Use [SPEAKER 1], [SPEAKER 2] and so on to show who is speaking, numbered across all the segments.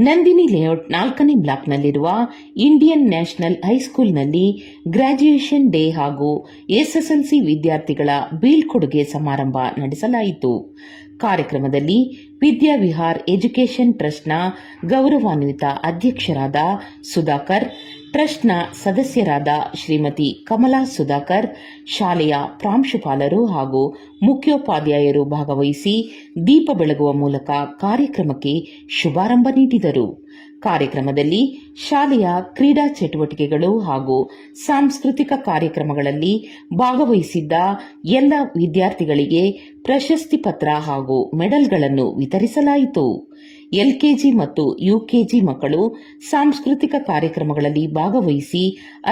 [SPEAKER 1] Nandini layout 4ನೇ ಬ್ಲಾಕ್ನಲ್ಲಿರುವ Indian national ಹೈಸ್ಕೂಲ್ನಲ್ಲಿ graduation day ಹಾಗೂ SSLC ವಿದ್ಯಾರ್ಥಿಗಳ ಬೀಳ್ಕೊಡುಗೆ ಸಮಾರಂಭ ನಡೆಸಲಾಯಿತು. ಕಾರ್ಯಕ್ರಮದಲ್ಲಿ ವಿದ್ಯಾವಿಹಾರ್ ಎಜುಕೇಷನ್ ಟ್ರಸ್ಟ್ನ ಗೌರವಾನ್ವಿತ ಅಧ್ಯಕ್ಷರಾದ ಸುಧಾಕರ್, ಟ್ರಸ್ಟ್ನ ಸದಸ್ಯರಾದ ಶ್ರೀಮತಿ ಕಮಲಾ ಸುಧಾಕರ್, ಶಾಲೆಯ ಪ್ರಾಂಶುಪಾಲರು ಹಾಗೂ ಮುಖ್ಯೋಪಾಧ್ಯಾಯರು ಭಾಗವಹಿಸಿ ದೀಪ ಬೆಳಗುವ ಮೂಲಕ ಕಾರ್ಯಕ್ರಮಕ್ಕೆ ಶುಭಾರಂಭ ನೀಡಿದರು. ಕಾರ್ಯಕ್ರಮದಲ್ಲಿ ಶಾಲೆಯ ಕ್ರೀಡಾ ಚಟುವಟಿಕೆಗಳು ಹಾಗೂ ಸಾಂಸ್ಕೃತಿಕ ಕಾರ್ಯಕ್ರಮಗಳಲ್ಲಿ ಭಾಗವಹಿಸಿದ್ದ ಎಲ್ಲ ವಿದ್ಯಾರ್ಥಿಗಳಿಗೆ ಪ್ರಶಸ್ತಿ ಪತ್ರ ಹಾಗೂ ಮೆಡಲ್ಗಳನ್ನು ವಿತರಿಸಲಾಯಿತು. ಎಲ್ಕೆಜಿ ಮತ್ತು ಯುಕೆಜಿ ಮಕ್ಕಳು ಸಾಂಸ್ಕೃತಿಕ ಕಾರ್ಯಕ್ರಮಗಳಲ್ಲಿ ಭಾಗವಹಿಸಿ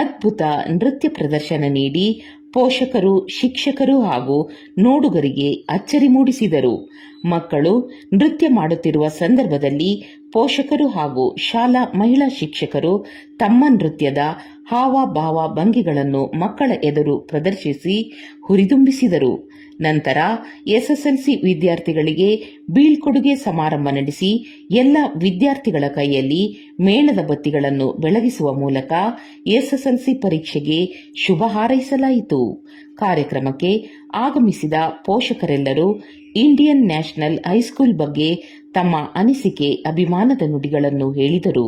[SPEAKER 1] ಅದ್ಭುತ ನೃತ್ಯ ಪ್ರದರ್ಶನ ನೀಡಿ ಪೋಷಕರು, ಶಿಕ್ಷಕರು ಹಾಗೂ ನೋಡುಗರಿಗೆ ಅಚ್ಚರಿ ಮೂಡಿಸಿದರು. ಮಕ್ಕಳು ನೃತ್ಯ ಮಾಡುತ್ತಿರುವ ಸಂದರ್ಭದಲ್ಲಿ ಪೋಷಕರು ಹಾಗೂ ಶಾಲಾ ಮಹಿಳಾ ಶಿಕ್ಷಕರು ತಮ್ಮ ನೃತ್ಯದ ಹಾವಭಾವ ಭಂಗಿಗಳನ್ನು ಮಕ್ಕಳ ಎದುರು ಪ್ರದರ್ಶಿಸಿ ಹುರಿದುಂಬಿಸಿದರು. ನಂತರ ಎಸ್ಎಸ್ಎಲ್ಸಿ ವಿದ್ಯಾರ್ಥಿಗಳಿಗೆ ಬೀಳ್ಕೊಡುಗೆ ಸಮಾರಂಭ ನಡೆಸಿ ಎಲ್ಲ ವಿದ್ಯಾರ್ಥಿಗಳ ಕೈಯಲ್ಲಿ ಮೇಣದ ಬತ್ತಿಗಳನ್ನು ಬೆಳಗಿಸುವ ಮೂಲಕ ಎಸ್ಎಸ್ಎಲ್ಸಿ ಪರೀಕ್ಷೆಗೆ ಶುಭ ಹಾರೈಸಲಾಯಿತು. ಕಾರ್ಯಕ್ರಮಕ್ಕೆ ಆಗಮಿಸಿದ ಪೋಷಕರೆಲ್ಲರೂ ಇಂಡಿಯನ್ ನ್ಯಾಷನಲ್ ಹೈಸ್ಕೂಲ್ ಬಗ್ಗೆ ತಮ್ಮ ಅನಿಸಿಕೆ, ಅಭಿಮಾನದ ನುಡಿಗಳನ್ನು ಹೇಳಿದರು.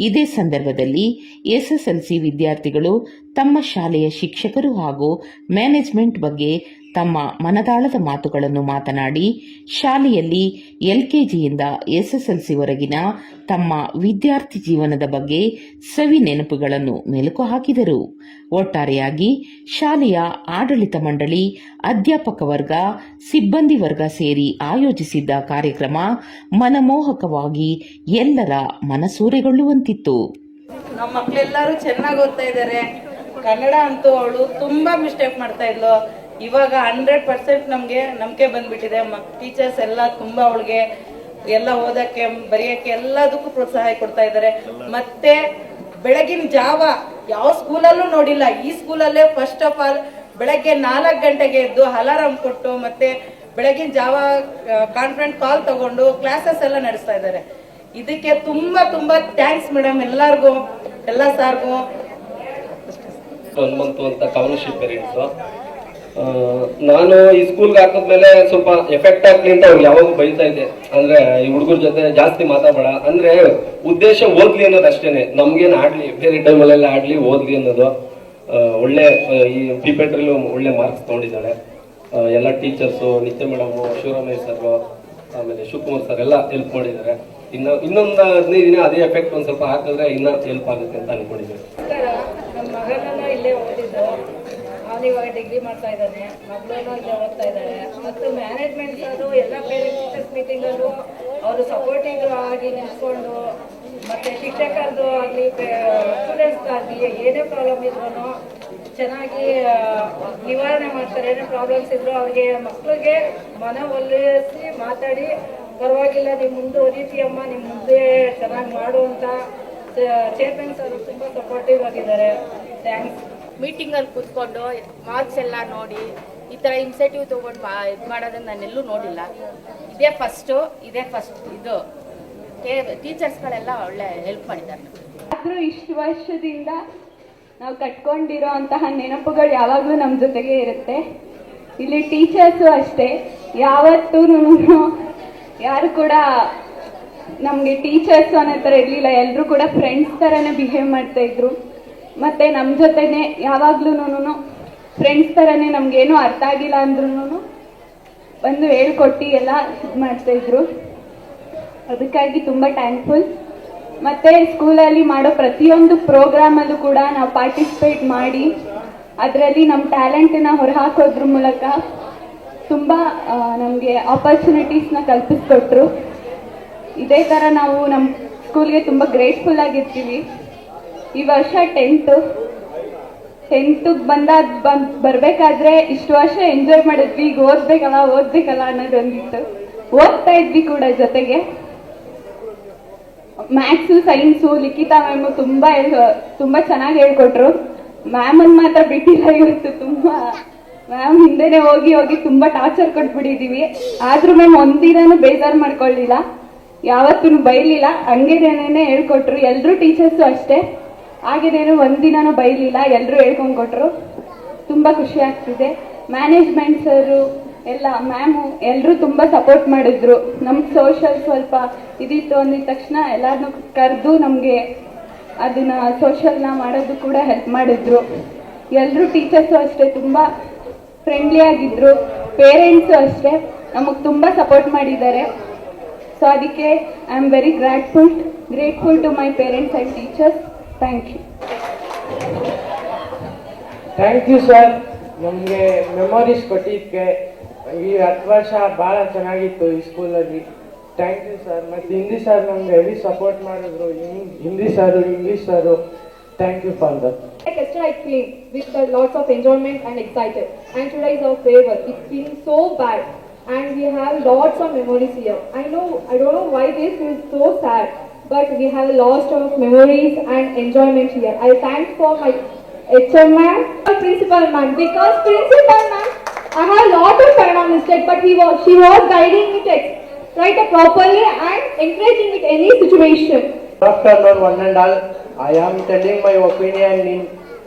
[SPEAKER 1] ಇದೇ ಸಂದರ್ಭದಲ್ಲಿ ಎಸ್ಎಸ್ಎಲ್ಸಿ ವಿದ್ಯಾರ್ಥಿಗಳು ತಮ್ಮ ಶಾಲೆಯ ಶಿಕ್ಷಕರು ಹಾಗೂ ಮ್ಯಾನೇಜ್ಮೆಂಟ್ ಬಗ್ಗೆ ತಮ್ಮ ಮನದಾಳದ ಮಾತುಗಳನ್ನು ಮಾತನಾಡಿ ಶಾಲೆಯಲ್ಲಿ ಎಲ್ಕೆಜಿಯಿಂದ ಎಸ್ಎಸ್ಎಲ್ಸಿವರೆಗಿನ ತಮ್ಮ ವಿದ್ಯಾರ್ಥಿ ಜೀವನದ ಬಗ್ಗೆ ಸವಿ ನೆನಪುಗಳನ್ನು ಮೆಲುಕು ಹಾಕಿದರು. ಒಟ್ಟಾರೆಯಾಗಿ ಶಾಲೆಯ ಆಡಳಿತ ಮಂಡಳಿ, ಅಧ್ಯಾಪಕ ವರ್ಗ, ಸಿಬ್ಬಂದಿ ವರ್ಗ ಸೇರಿ ಆಯೋಜಿಸಿದ್ದ ಕಾರ್ಯಕ್ರಮ ಮನಮೋಹಕವಾಗಿ ಎಲ್ಲರ ಮನಸೂರೆಗೊಳ್ಳುವಂತಿತ್ತು.
[SPEAKER 2] ನಮ್ಮ ಮಕ್ಕಳೆಲ್ಲರೂ ಚೆನ್ನಾಗಿ ಓದ್ತಾ ಇದ್ದಾರೆ. ಕನ್ನಡ ಅಂತೂ ಅವಳು ತುಂಬಾ ಮಿಸ್ಟೇಕ್ ಮಾಡ್ತಾ ಇದ್ಲು. ಇವಾಗ 100% ನಮ್ಗೆ ನಂಬಿಕೆ ಬಂದ್ಬಿಟ್ಟಿದೆ. ಟೀಚರ್ಸ್ ಎಲ್ಲ ತುಂಬಾ ಅವಳಿಗೆ ಎಲ್ಲ ಓದಕ್ಕೆ, ಬರೆಯಕ್ಕೆ ಎಲ್ಲದಕ್ಕೂ ಪ್ರೋತ್ಸಾಹ ಕೊಡ್ತಾ ಇದ್ದಾರೆ. ಮತ್ತೆ ಬೆಳಗಿನ ಜಾವ ಯಾವ ಸ್ಕೂಲಲ್ಲೂ ನೋಡಿಲ್ಲ. ಈ ಸ್ಕೂಲಲ್ಲೇ ಫಸ್ಟ್ ಆಫ್ ಆಲ್ ಬೆಳಗ್ಗೆ 4 ಗಂಟೆಗೆ ಎದ್ದು ಅಲಾರಾಮ್ ಕೊಟ್ಟು ಮತ್ತೆ ಬೆಳಗಿನ ಜಾವ ಕಾನ್ಫರೆನ್ಸ್ ಕಾಲ್ ತಗೊಂಡು ಕ್ಲಾಸಸ್ ಎಲ್ಲ ನಡೆಸ್ತಾ ಇದ್ದಾರೆ. ಇದಕ್ಕೆ ತುಂಬಾ ತುಂಬಾ ಥ್ಯಾಂಕ್ಸ್ ಮೇಡಮ್, ಎಲ್ಲಾರ್ಗು, ಎಲ್ಲ ಸಾರ್ಗು.
[SPEAKER 3] ಅಂತ ಕವನಶಿಪ್ ಪೇರೆಂಟ್ಸ್ ನಾನು ಈ ಸ್ಕೂಲ್ಗೆ ಹಾಕಿದ್ಮೇಲೆ ಸ್ವಲ್ಪ ಎಫೆಕ್ಟ್ ಆಗ್ಲಿ ಅಂತ ಅವ್ರು ಯಾವಾಗ ಬೈತಾ ಇದ್ದೆ. ಅಂದ್ರೆ ಈ ಹುಡುಗರ ಜೊತೆ ಜಾಸ್ತಿ ಮಾತಾಡಬೇಡ, ಅಂದ್ರೆ ಉದ್ದೇಶ ಓದ್ಲಿ ಅನ್ನೋದು ಅಷ್ಟೇನೆ. ನಮ್ಗೇನು ಆಡ್ಲಿ, ಬೇರೆ ಟೈಮಲ್ಲೆಲ್ಲ ಆಡ್ಲಿ, ಓದ್ಲಿ ಅನ್ನೋದು. ಒಳ್ಳೆ ಈ ಪಿಪೆಟ್ರಲ್ಲೂ ಒಳ್ಳೆ ಮಾರ್ಕ್ಸ್ ತಗೊಂಡಿದ್ದಾಳೆ. ಎಲ್ಲ ಟೀಚರ್ಸು, ನಿತ್ಯ ಮೇಡಮ್, ಶಿವರಾಮಯ್ಯ ಸರ್, ಆಮೇಲೆ ಶಿವಕುಮಾರ್ ಸರ್ ಎಲ್ಲ ಹೆಲ್ಪ್ ಮಾಡಿದ್ದಾರೆ. ಇನ್ನೊಂದು 15 ದಿನ ಅದೇ ಎಫೆಕ್ಟ್ ಒಂದ್ ಸ್ವಲ್ಪ ಹಾಕಿದ್ರೆ ಇನ್ನ ಹೆಲ್ಪ್ ಆಗುತ್ತೆ ಅಂತ ಅನ್ಕೊಂಡಿದ್ದೇವೆ.
[SPEAKER 2] ನಮ್ಮ ಮಗನ ಇಲ್ಲೇ ಓದಿದ್ದು, ಅವನಿವಾಗ ಡಿಗ್ರಿ ಮಾಡ್ತಾ ಇದ್ದಾನೆ. ಮಗಳು ಇಲ್ಲೇ ಓದ್ತಾ ಇದ್ದಾರೆ. ಮತ್ತು ಮ್ಯಾನೇಜ್ಮೆಂಟ್ ಅವರು ಎಲ್ಲ ಪೇರೆಂಟ್ಸ್ ಟೀಚರ್ಸ್ ಮೀಟಿಂಗ್ ಅಲ್ಲೂ ಅವರು ಸಪೋರ್ಟಿವ್ ಆಗಿ ನಿಂತ್ಕೊಂಡು, ಮತ್ತೆ ಶಿಕ್ಷಕರದ್ದು ಆಗಲಿ, ಸ್ಟೂಡೆಂಟ್ಸ್ ಆಗಲಿ ಏನೇ ಪ್ರಾಬ್ಲಮ್ ಇದ್ರು ಚೆನ್ನಾಗಿ ನಿವಾರಣೆ ಮಾಡ್ತಾರೆ. ಏನೇ ಪ್ರಾಬ್ಲಮ್ಸ್ ಇದ್ರು ಅವ್ರಿಗೆ, ಮಕ್ಕಳಿಗೆ ಮನವೊಲಿಸಿ ಮಾತಾಡಿ, ಪರವಾಗಿಲ್ಲ ನಿಮ್ಮ ಮುಂದೆ ಓದಿತಿ ಅಮ್ಮ, ನಿಮ್ಮ ಮುಂದೆ ಚೆನ್ನಾಗಿ ಮಾಡುವಂತ ಚೇರ್ಮನ್ಸ್ ಅವರು ತುಂಬಾ ಸಪೋರ್ಟಿವ್ ಆಗಿದ್ದಾರೆ. ಥ್ಯಾಂಕ್ಸ್.
[SPEAKER 4] ಮೀಟಿಂಗಲ್ಲಿ ಕೂತ್ಕೊಂಡು ಮಾರ್ಕ್ಸ್ ಎಲ್ಲ ನೋಡಿ ಈ ಥರ ಇನ್ಸೆಟಿವ್ ತೊಗೊಂಡು ಇದು ಮಾಡೋದನ್ನು ನಾನೆಲ್ಲೂ ನೋಡಿಲ್ಲ. ಇದೇ ಫಸ್ಟ್ ಇದು ಟೀಚರ್ಸ್ಗಳೆಲ್ಲ ಒಳ್ಳೆ ಹೆಲ್ಪ್ ಮಾಡಿದ್ದಾರೆ.
[SPEAKER 5] ಆದರೂ ಇಷ್ಟು ವರ್ಷದಿಂದ ನಾವು ಕಟ್ಕೊಂಡಿರೋ ಅಂತಹ ನೆನಪುಗಳು ಯಾವಾಗಲೂ ನಮ್ಮ ಜೊತೆಗೆ ಇರುತ್ತೆ. ಇಲ್ಲಿ ಟೀಚರ್ಸು ಅಷ್ಟೇ, ಯಾವತ್ತೂ ಯಾರು ಕೂಡ ನಮಗೆ ಟೀಚರ್ಸ್ ಅನ್ನೋ ಥರ ಇರಲಿಲ್ಲ. ಎಲ್ಲರೂ ಕೂಡ ಫ್ರೆಂಡ್ಸ್ ಥರನೇ ಬಿಹೇವ್ ಮಾಡ್ತಾ ಇದ್ರು. ಮತ್ತು ನಮ್ಮ ಜೊತೆನೆ ಯಾವಾಗ್ಲೂ ಫ್ರೆಂಡ್ಸ್ ಥರನೇ, ನಮಗೇನು ಅರ್ಥ ಆಗಿಲ್ಲ ಅಂದ್ರೂ ಬಂದು ಹೇಳ್ಕೊಟ್ಟು ಎಲ್ಲ ಇದು ಮಾಡ್ತಾಯಿದ್ರು. ಅದಕ್ಕಾಗಿ ತುಂಬ ಥ್ಯಾಂಕ್ಫುಲ್. ಮತ್ತು ಸ್ಕೂಲಲ್ಲಿ ಮಾಡೋ ಪ್ರತಿಯೊಂದು ಪ್ರೋಗ್ರಾಮಲ್ಲೂ ಕೂಡ ನಾವು ಪಾರ್ಟಿಸಿಪೇಟ್ ಮಾಡಿ ಅದರಲ್ಲಿ ನಮ್ಮ ಟ್ಯಾಲೆಂಟನ್ನು ಹೊರಹಾಕೋದ್ರ ಮೂಲಕ ತುಂಬ ನಮಗೆ ಆಪರ್ಚುನಿಟೀಸ್ನ ಕಲ್ಪಿಸ್ಕೊಟ್ರು. ಇದೇ ಥರ ನಾವು ನಮ್ಮ ಸ್ಕೂಲ್ಗೆ ತುಂಬ ಗ್ರೇಟ್ಫುಲ್ ಆಗಿರ್ತೀವಿ. ಈ ವರ್ಷ 10th ಬರಬೇಕಾದ್ರೆ ಇಷ್ಟು ವರ್ಷ ಎಂಜಾಯ್ ಮಾಡಿದ್ವಿ. ಈಗ ಓದ್ಬೇಕಲ್ಲ ಅನ್ನೋದೊಂದಿತ್ತು. ಓದ್ತಾ ಇದ್ವಿ ಕೂಡ ಜೊತೆಗೆ. ಮ್ಯಾಥ್ಸು, ಸೈನ್ಸು, ಲಿಖಿತಾ ಮ್ಯಾಮು ತುಂಬ ಚೆನ್ನಾಗಿ ಹೇಳ್ಕೊಟ್ರು. ಮ್ಯಾಮನ್ನು ಮಾತ್ರ ಬಿಟ್ಟಿಲ್ಲ ಇವತ್ತು. ತುಂಬ ಮ್ಯಾಮ್ ಹಿಂದೆನೆ ಹೋಗಿ ತುಂಬ ಟಾರ್ಚರ್ ಕೊಟ್ಬಿಟ್ಟಿದ್ದೀವಿ. ಆದರೂ ಮ್ಯಾಮ್ ಒಂದಿನೂ ಬೇಜಾರು ಮಾಡ್ಕೊಳ್ಳಿಲ್ಲ. ಯಾವತ್ತೂ ಬೈಲಿಲ್ಲ, ಹಂಗೇನೇನೆ ಹೇಳ್ಕೊಟ್ರು. ಎಲ್ಲರೂ ಟೀಚರ್ಸು ಅಷ್ಟೇ, ಹಾಗೇನೇನು ಒಂದಿನನೂ ಬೈಲಿಲ್ಲ, ಎಲ್ಲರೂ ಹೇಳ್ಕೊಂಡು ಕೊಟ್ಟರು. ತುಂಬ ಖುಷಿ ಆಗ್ತಿದೆ. ಮ್ಯಾನೇಜ್ಮೆಂಟ್ ಸರು ಎಲ್ಲ ಮ್ಯಾಮು ಎಲ್ಲರೂ ತುಂಬ ಸಪೋರ್ಟ್ ಮಾಡಿದ್ರು. ನಮ್ಗೆ ಸೋಷಲ್ ಸ್ವಲ್ಪ ಇದಿತ್ತು ಅಂದಿದ ತಕ್ಷಣ ಎಲ್ಲರನ್ನೂ ಕರೆದು ನಮಗೆ ಅದನ್ನು ಸೋಷಲ್ನ ಮಾಡೋದು ಕೂಡ ಹೆಲ್ಪ್ ಮಾಡಿದ್ರು. ಎಲ್ಲರೂ ಟೀಚರ್ಸು ಅಷ್ಟೇ ತುಂಬ ಫ್ರೆಂಡ್ಲಿ ಆಗಿದ್ರು. ಪೇರೆಂಟ್ಸು ಅಷ್ಟೇ ನಮಗೆ ತುಂಬ ಸಪೋರ್ಟ್ ಮಾಡಿದ್ದಾರೆ. ಸೊ ಅದಕ್ಕೆ I am very grateful to my parents and teachers. Thank you.
[SPEAKER 6] Thank you sir, ನಮಗೆ ಮೆಮೊರೀಸ್ ಕೊಟ್ಟಿದ್ದಕ್ಕೆ. ಈ 10 ವರ್ಷ ಭಾಳ ಚೆನ್ನಾಗಿತ್ತು ಈ ಸ್ಕೂಲಲ್ಲಿ. Thank you sir. ಮತ್ತು ಹಿಂದಿ ಸರ್ ನಮ್ಗೆ ಹೆವಿ ಸಪೋರ್ಟ್ ಮಾಡಿದ್ರು, Hindi sir, English sir. Thank you for that.
[SPEAKER 7] Yesterday I came with lots of enjoyment and excited, and today is our farewell. It's been so bad, and we have lots of memories here. I don't know why this is so sad, but we have lots of memories and enjoyment here. I thank for my HM ma'am, principal ma'am, because principal ma'am, I have lot of Kannada mistake, but she was guiding me to write it properly and encouraging it any situation.
[SPEAKER 6] Good afternoon, one and all. I am telling my opinion in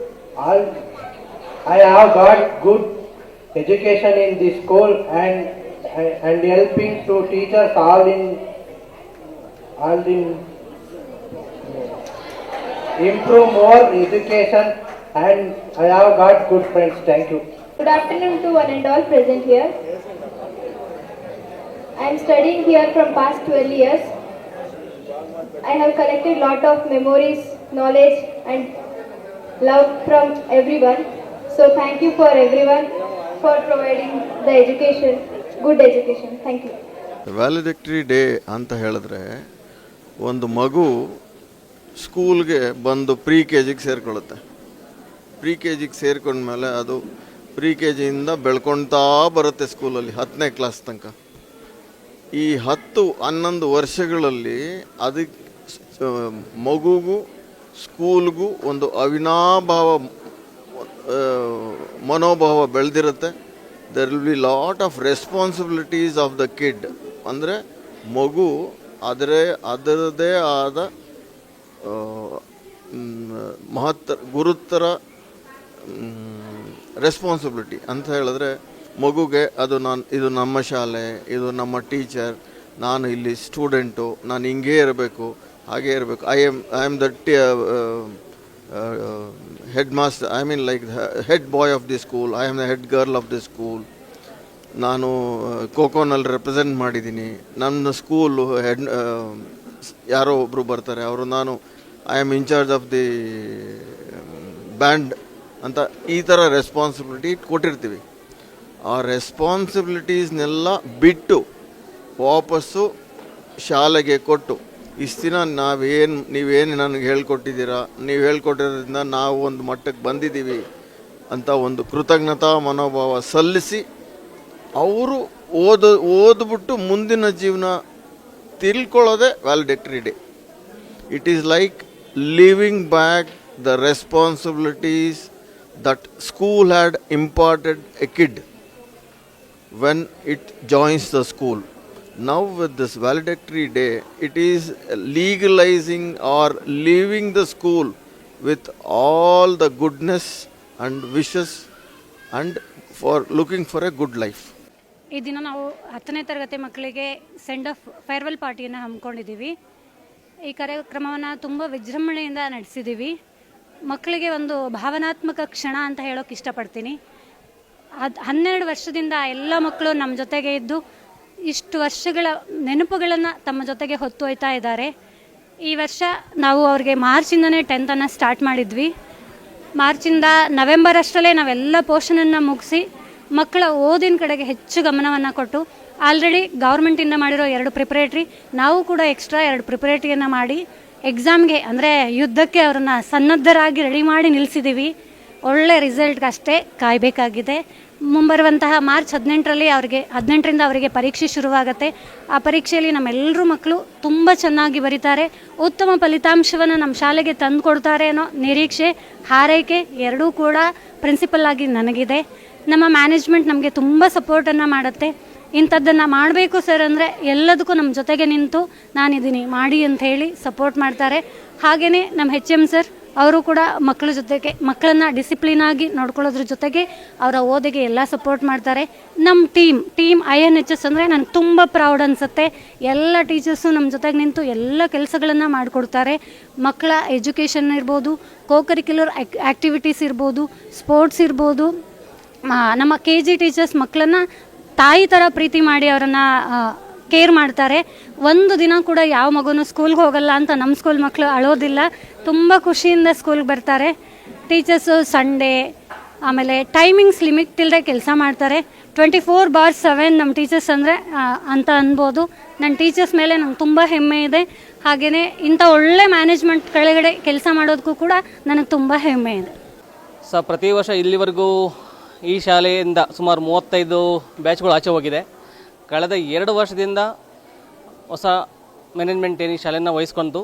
[SPEAKER 6] all. I have got good education in this school and helping to teachers all in improve more education, and I have got good friends. Thank you.
[SPEAKER 7] Good afternoon to one and all present here. I am studying here from past 12 years. I have collected lot of memories, knowledge and love from everyone. So thank you for everyone for providing the education, good education. Thank you.
[SPEAKER 8] Valedictory day ಅಂತ ಹೇಳಿದ್ರೆ ಒಂದು ಮಗು ಸ್ಕೂಲ್ಗೆ ಬಂದು pre K ಜಿಗೆ ಸೇರಿಕೊಳ್ಳುತ್ತೆ. Pre K ಜಿಗೆ ಸೇರ್ಕೊಂಡ್ಮೇಲೆ ಅದು pre K ಜಿಯಿಂದ ಬೆಳ್ಕೊಳ್ತಾ ಬರುತ್ತೆ ಸ್ಕೂಲಲ್ಲಿ 10ನೇ ಕ್ಲಾಸ್ ತನಕ. ಈ 10-11 ವರ್ಷಗಳಲ್ಲಿ ಅದಕ್ಕೆ ಮಗುಗೂ ಸ್ಕೂಲ್ಗೂ ಒಂದು ಅವಿನಾಭಾವ ಮನೋಭಾವ ಬೆಳೆದಿರುತ್ತೆ. There will be lot of responsibilities of the kid. ಅಂದರೆ ಮಗು ಅದರದೇ ಆದ ಗುರುತರ ರೆಸ್ಪಾನ್ಸಿಬಿಲಿಟಿ ಅಂತ ಹೇಳಿದ್ರೆ ಮಗುಗೆ ಇದು ನಮ್ಮ ಶಾಲೆ, ಇದು ನಮ್ಮ ಟೀಚರ್, ನಾನು ಇಲ್ಲಿ ಸ್ಟೂಡೆಂಟು, ನಾನು ಹಿಂಗೇ ಇರಬೇಕು, ಹಾಗೇ ಇರಬೇಕು. I am that head master, I mean like head boy of the school, I am the head girl of the school. ನಾನು ಖೋಖೋನಲ್ಲಿ ರೆಪ್ರೆಸೆಂಟ್ ಮಾಡಿದ್ದೀನಿ. ನನ್ನ ಸ್ಕೂಲು ಹೆಡ್ ಯಾರೋ ಒಬ್ಬರು ಬರ್ತಾರೆ, ಅವರು I am incharge of the band ಅಂತ ಈ ಥರ ರೆಸ್ಪಾನ್ಸಿಬಿಲಿಟಿ ಕೊಟ್ಟಿರ್ತೀವಿ. ಆ ರೆಸ್ಪಾನ್ಸಿಬಿಲಿಟೀಸ್ನೆಲ್ಲ ಬಿಟ್ಟು ವಾಪಸ್ಸು ಶಾಲೆಗೆ ಕೊಟ್ಟು ಇಷ್ಟು ದಿನ ನೀವೇನು ನನಗೆ ಹೇಳ್ಕೊಟ್ಟಿದ್ದೀರಾ, ನೀವು ಹೇಳ್ಕೊಟ್ಟಿರೋದ್ರಿಂದ ನಾವು ಒಂದು ಮಟ್ಟಕ್ಕೆ ಬಂದಿದ್ದೀವಿ ಅಂತ ಒಂದು ಕೃತಜ್ಞತಾ ಮನೋಭಾವ ಸಲ್ಲಿಸಿ ಅವರು ಓದ್ಬಿಟ್ಟು ಮುಂದಿನ ಜೀವನ ತಿಳ್ಕೊಳ್ಳೋದೇ valedictory day. It is like living back the responsibilities that school had imparted a kid when it joins the school. Now with this valedictory day, it is legalizing or leaving the school with all the goodness and wishes and for looking for a good life.
[SPEAKER 9] ಈ ದಿನ ನಾವು 10ನೇ ತರಗತಿ ಮಕ್ಕಳಿಗೆ send off farewell ಪಾರ್ಟಿಯನ್ನು ಹಮ್ಮಿಕೊಂಡಿದ್ದೀವಿ. ಈ ಕಾರ್ಯಕ್ರಮವನ್ನು ತುಂಬ ವಿಜೃಂಭಣೆಯಿಂದ ನಡೆಸಿದ್ದೀವಿ. ಮಕ್ಕಳಿಗೆ ಒಂದು ಭಾವನಾತ್ಮಕ ಕ್ಷಣ ಅಂತ ಹೇಳೋಕೆ ಇಷ್ಟಪಡ್ತೀನಿ. 12 ವರ್ಷದಿಂದ ಎಲ್ಲ ಮಕ್ಕಳು ನಮ್ಮ ಜೊತೆಗೆ ಇದ್ದು ಇಷ್ಟು ವರ್ಷಗಳ ನೆನಪುಗಳನ್ನು ತಮ್ಮ ಜೊತೆಗೆ ಹೊತ್ತೊಯ್ತಾ ಇದ್ದಾರೆ. ಈ ವರ್ಷ ನಾವು ಅವ್ರಿಗೆ ಮಾರ್ಚಿಂದನೇ 10th ಸ್ಟಾರ್ಟ್ ಮಾಡಿದ್ವಿ. ಮಾರ್ಚಿಂದ ನವೆಂಬರ್ ಅಷ್ಟರಲ್ಲೇ ನಾವೆಲ್ಲ ಪೋರ್ಷನನ್ನು ಮುಗಿಸಿ ಮಕ್ಕಳ ಓದಿನ ಕಡೆಗೆ ಹೆಚ್ಚು ಗಮನವನ್ನು ಕೊಟ್ಟು ಆಲ್ರೆಡಿ ಗೌರ್ಮೆಂಟಿಂದ ಮಾಡಿರೋ 2 ಪ್ರಿಪರೇಟ್ರಿ, ನಾವು ಕೂಡ ಎಕ್ಸ್ಟ್ರಾ 2 ಪ್ರಿಪರೇಟ್ರಿಯನ್ನು ಮಾಡಿ ಎಕ್ಸಾಮ್ಗೆ ಅಂದರೆ ಯುದ್ಧಕ್ಕೆ ಅವ್ರನ್ನ ಸನ್ನದ್ಧರಾಗಿ ರೆಡಿ ಮಾಡಿ ನಿಲ್ಲಿಸಿದ್ದೀವಿ. ಒಳ್ಳೆ ರಿಸಲ್ಟ್ಗಷ್ಟೇ ಕಾಯಬೇಕಾಗಿದೆ. ಮುಂಬರುವಂತಹ ಮಾರ್ಚ್ 18ರಿಂದ ಅವರಿಗೆ ಪರೀಕ್ಷೆ ಶುರುವಾಗುತ್ತೆ. ಆ ಪರೀಕ್ಷೆಯಲ್ಲಿ ನಮ್ಮೆಲ್ಲರೂ ಮಕ್ಕಳು ತುಂಬ ಚೆನ್ನಾಗಿ ಬರೀತಾರೆ, ಉತ್ತಮ ಫಲಿತಾಂಶವನ್ನು ನಮ್ಮ ಶಾಲೆಗೆ ತಂದು ಕೊಡ್ತಾರೆ ಅನ್ನೋ ನಿರೀಕ್ಷೆ, ಹಾರೈಕೆ ಎರಡೂ ಕೂಡ ಪ್ರಿನ್ಸಿಪಲ್ ಆಗಿ ನನಗಿದೆ. ನಮ್ಮ ಮ್ಯಾನೇಜ್ಮೆಂಟ್ ನಮಗೆ ತುಂಬ ಸಪೋರ್ಟನ್ನು ಮಾಡುತ್ತೆ. ಇಂಥದ್ದನ್ನು ಮಾಡಬೇಕು ಸರ್ ಅಂದರೆ ಎಲ್ಲದಕ್ಕೂ ನಮ್ಮ ಜೊತೆಗೆ ನಿಂತು ನಾನಿದ್ದೀನಿ ಮಾಡಿ ಅಂತ ಹೇಳಿ ಸಪೋರ್ಟ್ ಮಾಡ್ತಾರೆ. ಹಾಗೆಯೇ ನಮ್ಮ HM ಸರ್ ಅವರು ಕೂಡ ಮಕ್ಕಳ ಜೊತೆಗೆ ಮಕ್ಕಳನ್ನ ಡಿಸಿಪ್ಲಿನಾಗಿ ನೋಡ್ಕೊಳ್ಳೋದ್ರ ಜೊತೆಗೆ ಅವರ ಓದಿಗೆ ಎಲ್ಲ ಸಪೋರ್ಟ್ ಮಾಡ್ತಾರೆ. ನಮ್ಮ ಟೀಮ್ INHS ಅಂದರೆ ನನಗೆ ತುಂಬ ಪ್ರೌಡ್ ಅನಿಸುತ್ತೆ. ಎಲ್ಲ ಟೀಚರ್ಸು ನಮ್ಮ ಜೊತೆಗೆ ನಿಂತು ಎಲ್ಲ ಕೆಲಸಗಳನ್ನು ಮಾಡಿಕೊಡ್ತಾರೆ. ಮಕ್ಕಳ ಎಜುಕೇಷನ್ ಇರ್ಬೋದು, ಕೋಕರಿಕ್ಯುಲರ್ ಆ್ಯಕ್ಟಿವಿಟೀಸ್ ಇರ್ಬೋದು, ಸ್ಪೋರ್ಟ್ಸ್ ಇರ್ಬೋದು. ನಮ್ಮ KG ಟೀಚರ್ಸ್ ಮಕ್ಕಳನ್ನು ತಾಯಿ ಥರ ಪ್ರೀತಿ ಮಾಡಿ ಅವರನ್ನು ಕೇರ್ ಮಾಡ್ತಾರೆ. ಒಂದು ದಿನ ಕೂಡ ಯಾವ ಮಗುನೂ ಸ್ಕೂಲ್ಗೆ ಹೋಗಲ್ಲ ಅಂತ ನಮ್ಮ ಸ್ಕೂಲ್ ಮಕ್ಕಳು ಅಳೋದಿಲ್ಲ. ತುಂಬ ಖುಷಿಯಿಂದ ಸ್ಕೂಲ್ಗೆ ಬರ್ತಾರೆ. ಟೀಚರ್ಸು ಸಂಡೇ ಆಮೇಲೆ ಟೈಮಿಂಗ್ಸ್ ಲಿಮಿಟ್ ಇಲ್ಲದೆ ಕೆಲಸ ಮಾಡ್ತಾರೆ. 24/7 ನಮ್ಮ ಟೀಚರ್ಸ್ ಅಂದರೆ ಅಂತ ಅನ್ಬೋದು. ನನ್ನ ಟೀಚರ್ಸ್ ಮೇಲೆ ನಂಗೆ ತುಂಬ ಹೆಮ್ಮೆ ಇದೆ. ಹಾಗೆಯೇ ಇಂಥ ಒಳ್ಳೆ ಮ್ಯಾನೇಜ್ಮೆಂಟ್ ಕೆಳಗಡೆ ಕೆಲಸ ಮಾಡೋದಕ್ಕೂ ಕೂಡ ನನಗೆ ತುಂಬ ಹೆಮ್ಮೆ ಇದೆ.
[SPEAKER 10] ಪ್ರತಿ ವರ್ಷ ಇಲ್ಲಿವರೆಗೂ ಈ ಶಾಲೆಯಿಂದ ಸುಮಾರು 35 ಬ್ಯಾಚ್ಗಳು ಆಚೆ ಹೋಗಿದೆ. ಕಳೆದ 2 ವರ್ಷದಿಂದ ಹೊಸ ಮ್ಯಾನೇಜ್ಮೆಂಟ್ ಏನು ಈ ಶಾಲೆಯನ್ನು ವಹಿಸ್ಕೊಂಡು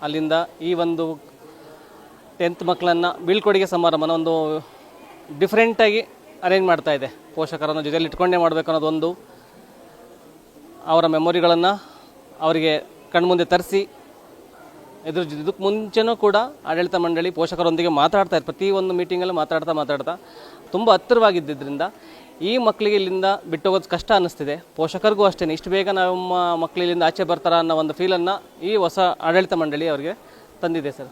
[SPEAKER 10] ಅಲ್ಲಿಂದ ಈ ಒಂದು 10th ಮಕ್ಕಳನ್ನು ಬೀಳ್ಕೊಡುಗೆ ಸಮಾರಂಭನ ಒಂದು ಡಿಫ್ರೆಂಟಾಗಿ ಅರೇಂಜ್ ಮಾಡ್ತಾ ಇದೆ. ಪೋಷಕರನ್ನು ಜೊತೆಯಲ್ಲಿ ಇಟ್ಕೊಂಡೇ ಮಾಡಬೇಕು ಅನ್ನೋದೊಂದು, ಅವರ ಮೆಮೊರಿಗಳನ್ನು ಅವರಿಗೆ ಕಣ್ಮುಂದೆ ತರಿಸಿ ಇದಕ್ಕೆ ಮುಂಚೆನೂ ಕೂಡ ಆಡಳಿತ ಮಂಡಳಿ ಪೋಷಕರೊಂದಿಗೆ ಮಾತಾಡ್ತಾ ಪ್ರತಿಯೊಂದು ಮೀಟಿಂಗಲ್ಲೂ ಮಾತಾಡ್ತಾ ತುಂಬ ಹತ್ತಿರವಾಗಿದ್ದರಿಂದ ಈ ಮಕ್ಕಳಿಗೆ ಇಲ್ಲಿಂದ ಬಿಟ್ಟೋಗೋದು ಕಷ್ಟ ಅನ್ನಿಸ್ತಿದೆ. ಪೋಷಕರಿಗೂ ಅಷ್ಟೇ, ಇಷ್ಟು ಬೇಗ ನಮ್ಮ ಮಕ್ಕಳು ಇಲ್ಲಿಂದ ಆಚೆ ಬರ್ತಾರ ಅನ್ನೋ ಒಂದು ಫೀಲನ್ನು ಈ ಹೊಸ ಆಡಳಿತ ಮಂಡಳಿ ಅವರಿಗೆ ತಂದಿದೆ ಸರ್.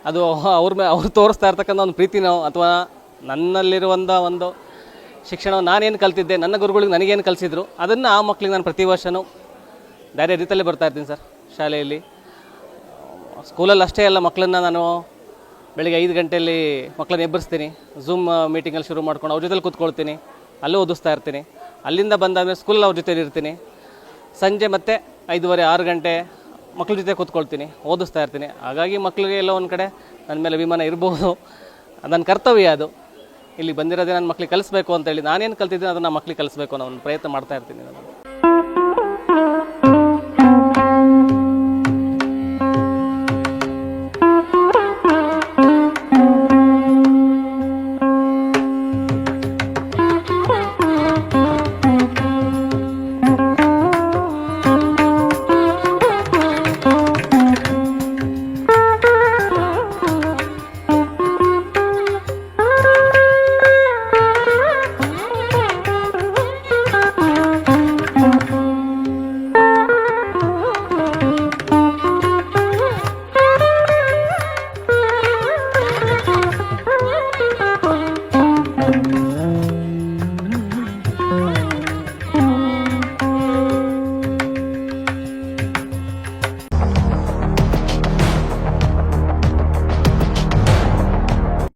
[SPEAKER 10] ಅದು ಅವ್ರು ತೋರಿಸ್ತಾ ಇರ್ತಕ್ಕಂಥ ಒಂದು ಪ್ರೀತಿನೋ ಅಥವಾ ನನ್ನಲ್ಲಿರುವಂಥ ಒಂದು ಶಿಕ್ಷಣ ನಾನೇನು ಕಲ್ತಿದ್ದೆ, ನನ್ನ ಗುರುಗಳಿಗೆ ನನಗೇನು ಕಲಿಸಿದ್ರು ಅದನ್ನು ಆ ಮಕ್ಕಳಿಗೆ ನಾನು ಪ್ರತಿ ವರ್ಷವೂ ಬೇರೆ ರೀತಿಯಲ್ಲೇ ಬರ್ತಾ ಇರ್ತೀನಿ ಸರ್. ಶಾಲೆಯಲ್ಲಿ ಸ್ಕೂಲಲ್ಲಿ ಅಷ್ಟೇ ಅಲ್ಲ, ಮಕ್ಕಳನ್ನು ನಾನು ಬೆಳಗ್ಗೆ 5 ಗಂಟೆಯಲ್ಲಿ ಮಕ್ಕಳನ್ನ ಎಬ್ಬರಿಸ್ತೀನಿ. ಝೂಮ್ ಮೀಟಿಂಗಲ್ಲಿ ಶುರು ಮಾಡ್ಕೊಂಡು ಅವ್ರ ಜೊತೆಲಿ ಕೂತ್ಕೊಳ್ತೀನಿ, ಅಲ್ಲೂ ಓದಿಸ್ತಾ ಇರ್ತೀನಿ. ಅಲ್ಲಿಂದ ಬಂದಾದಮೇಲೆ ಸ್ಕೂಲಲ್ಲಿ ಅವ್ರ ಜೊತೆಲಿ ಇರ್ತೀನಿ. ಸಂಜೆ ಮತ್ತೆ 5:30, 6 ಗಂಟೆ ಮಕ್ಕಳ ಜೊತೆ ಕೂತ್ಕೊಳ್ತೀನಿ, ಓದಿಸ್ತಾ ಇರ್ತೀನಿ. ಹಾಗಾಗಿ ಮಕ್ಕಳಿಗೆ ಎಲ್ಲೋ ಒಂದು ಕಡೆ ನನ್ನ ಮೇಲೆ ಅಭಿಮಾನ ಇರ್ಬೋದು. ನನ್ನ ಕರ್ತವ್ಯ ಅದು. ಇಲ್ಲಿ ಬಂದಿರೋದೇ ನನ್ನ ಮಕ್ಕಳಿಗೆ ಕಲಿಸ್ಬೇಕು ಅಂತೇಳಿ, ನಾನೇನು ಕಲ್ತಿದ್ದೀನಿ ಅದನ್ನು ಮಕ್ಕಳಿಗೆ ಕಲಿಸ್ಬೇಕು ಅನ್ನೋ ಒಂದು ಪ್ರಯತ್ನ ಮಾಡ್ತಾ ಇರ್ತೀನಿ ನಾನು.